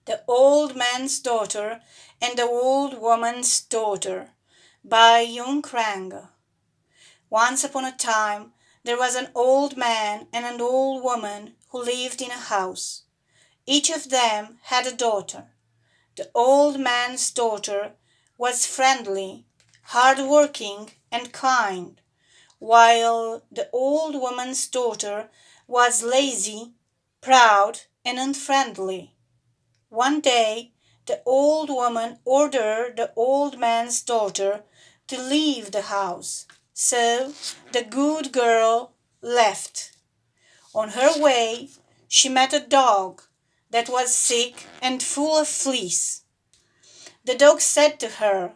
The Old Man's Daughter and the Old Woman's Daughter by young Creanga. Once upon a time there was an old man and an old woman who lived in a house. Each of them had a daughter. The old man's daughter was friendly, hard-working, and kind, while the old woman's daughter was lazy, proud, and unfriendly. One day the old woman ordered the old man's daughter to leave the house, so the good girl left. On her way she met a dog that was sick and full of fleas. The dog said to her,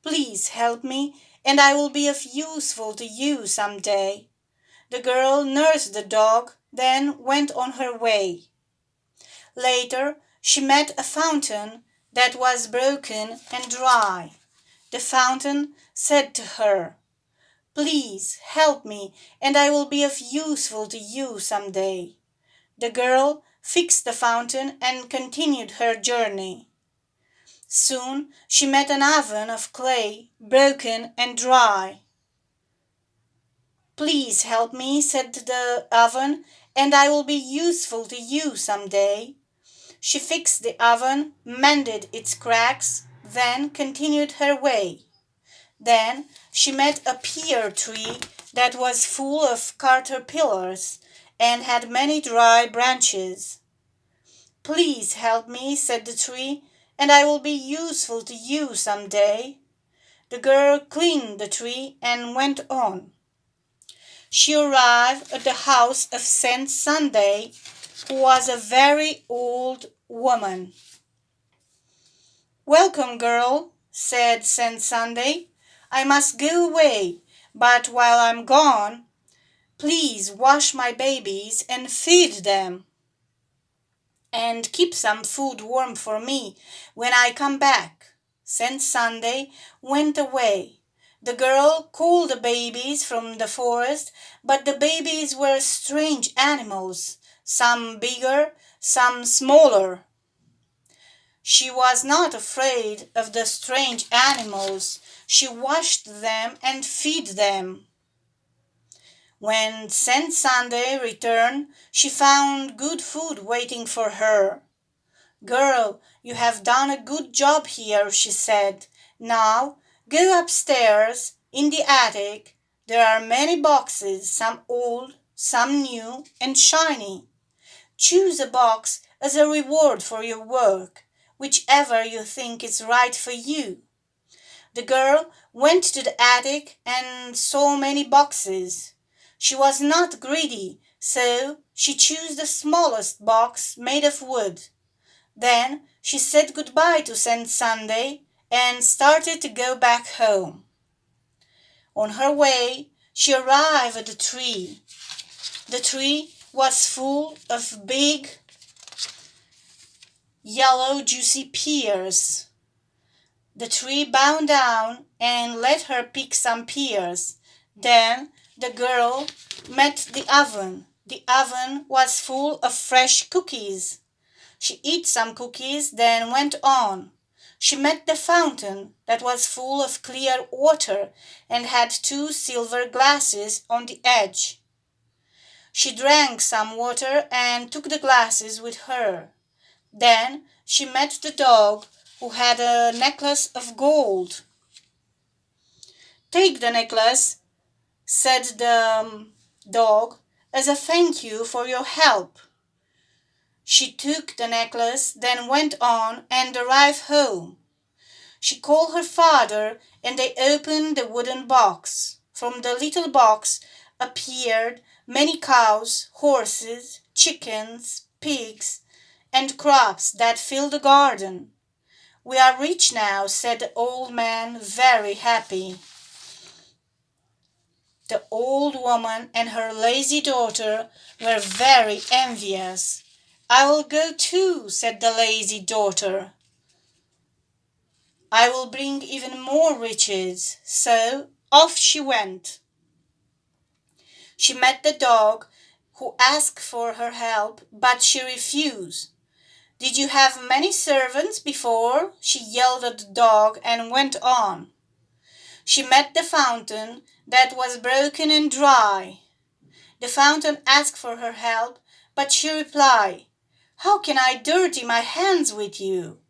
"Please help me, and I will be of useful to you some day." The girl nursed the dog, then went on her way. Later she met a fountain that was broken and dry. The fountain said to her, "Please help me, and I will be of useful to you some day." The girl fixed the fountain and continued her journey. Soon she met an oven of clay, broken and dry. "Please help me," said the oven, "and I will be useful to you some day." She fixed the oven, mended its cracks, then continued her way. Then she met a pear tree that was full of caterpillars and had many dry branches. "Please help me," said the tree, "and I will be useful to you some day." The girl cleaned the tree and went on. She arrived at the house of Saint Sunday, who was a very old woman. "Welcome, girl," said Saint Sunday. "I must go away, but while I'm gone, please wash my babies and feed them, and keep some food warm for me when I come back." Saint Sunday went away. The girl called the babies from the forest, but the babies were strange animals, some bigger, some smaller. She was not afraid of the strange animals. She washed them and fed them. When Saint Sunday returned, she found good food waiting for her. "Girl, you have done a good job here," she said. "Now go upstairs in the attic. There are many boxes, some old, some new and shiny. Choose a box as a reward for your work, whichever you think is right for you." The girl went to the attic and saw many boxes. She was not greedy, so she chose the smallest box made of wood. Then she said goodbye to Saint Sunday and started to go back home. On her way, she arrived at the tree. The tree was full of big, yellow, juicy pears. The tree bowed down and let her pick some pears. Then the girl met the oven. The oven was full of fresh cookies. She ate some cookies, then went on. She met the fountain that was full of clear water and had two silver glasses on the edge. She drank some water and took the glasses with her. Then she met the dog, who had a necklace of gold. "Take the necklace," said the dog, "as a thank you for your help." She took the necklace, then went on and arrived home. She called her father, and they opened the wooden box. From the little box appeared many cows, horses, chickens, pigs, and crops that filled the garden. "We are rich now," said the old man, very happy. The old woman and her lazy daughter were very envious. "I will go too," said the lazy daughter. "I will bring even more riches." So off she went. She met the dog, who asked for her help, but she refused. Did you have many servants before? She yelled at the dog and went on. She met the fountain that was broken and dry. The fountain asked for her help, but she replied, "How can I dirty my hands with you?"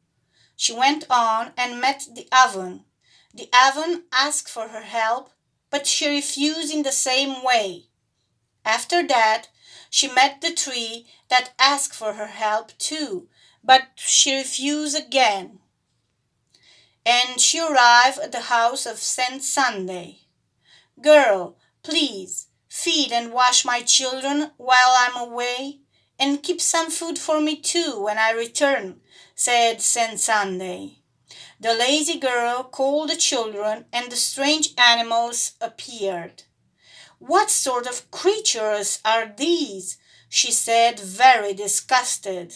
She went on and met the oven. The oven asked for her help, but she refused in the same way. After that, she met the tree that asked for her help too, but she refused again. And she arrived at the house of Saint Sunday. "Girl, please, feed and wash my children while I'm away, and keep some food for me too when I return," said Saint Sunday. The lazy girl called the children, and the strange animals appeared. "What sort of creatures are these?" she said, very disgusted.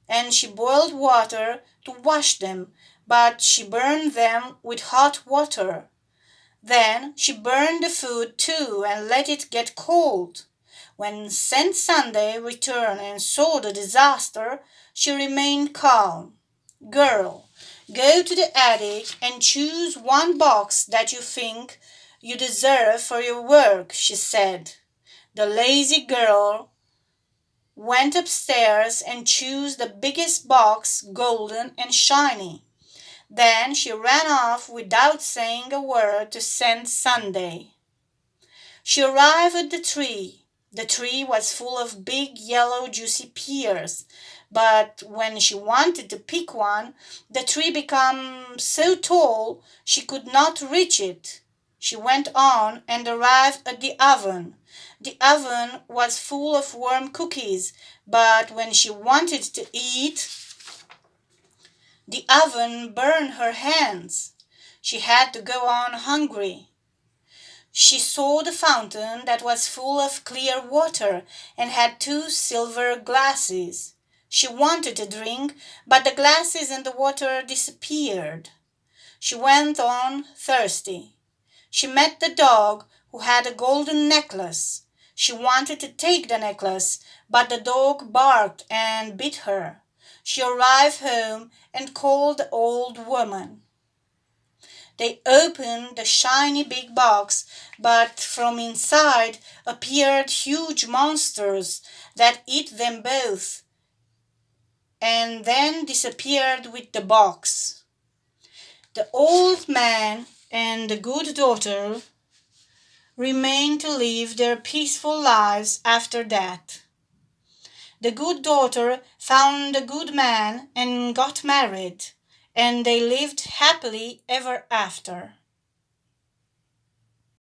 And she boiled water to wash them, but she burned them with hot water. Then she burned the food too and let it get cold. When Saint Sunday returned and saw the disaster, she remained calm. "Girl, go to the attic and choose one box that you think you deserve for your work," she said. The lazy girl went upstairs and chose the biggest box, golden and shiny. Then she ran off without saying a word to Saint Sunday. She arrived at the tree. The tree was full of big yellow juicy pears, but when she wanted to pick one, the tree became so tall she could not reach it. She went on and arrived at the oven. The oven was full of warm cookies, but when she wanted to eat, the oven burned her hands. She had to go on hungry. She saw the fountain that was full of clear water and had two silver glasses. She wanted to drink, but the glasses and the water disappeared. She went on thirsty. She met the dog who had a golden necklace. She wanted to take the necklace, but the dog barked and bit her. She arrived home and called the old woman. They opened the shiny big box, but from inside appeared huge monsters that ate them both and then disappeared with the box. The old man and the good daughter remained to live their peaceful lives after that. The good daughter found a good man and got married, and they lived happily ever after.